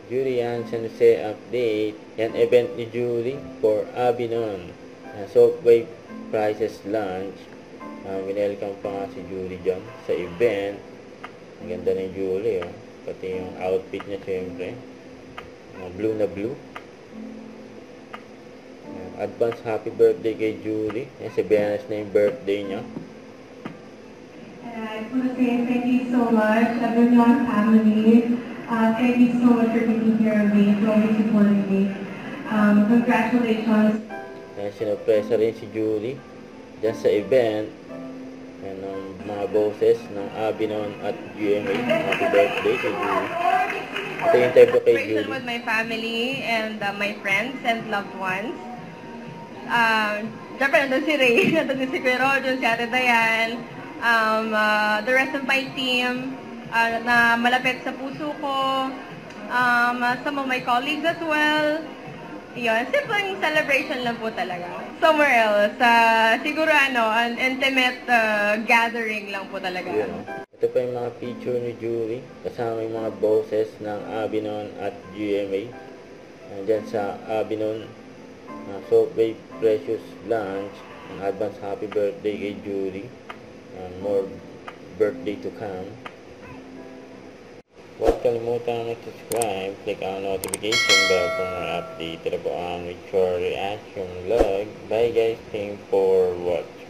Julie and San Jose update. Yan, event ni Julie for Abinon. Softwave Prices Lunch. Winelcome pa nga si Julie dyan sa event. Ang ganda ni Julie, oh. Pati yung outfit niya, syempre. Blue na blue. Advance happy birthday kay Julie. Yan, si Beanas na yung birthday niya. I just want to say thank you so much, everyone, family. Thank you so much for taking care of me, for always supporting me. Congratulations. Sinurpresa rin si Julie dyan sa event. Yan ang mga boses ng Abinon at GMA. Happy birthday kay Julie. Ito yung interview kay Julie. With my family and my friends and loved ones. Siyempre, nandun si Ray, nandun si Kuya Rojo, si Ate Dayan, the rest of my team, na malapit sa puso ko, some of my colleagues as well. Yun, simpleng celebration lang po talaga. Somewhere else, siguro an intimate gathering lang po talaga. Yeah. Ito pa yung mga picture ni Julie, kasama yung mga boses ng Abinon at GMA. Diyan sa Abinon, Softwave Precious Lunch, ang advance happy birthday kay Julie. More birthday to come. Huwag kalimutan mag-subscribe, click ang notification bell for more update. Ito po ang with your reaction vlog. Bye guys, thanks for watching.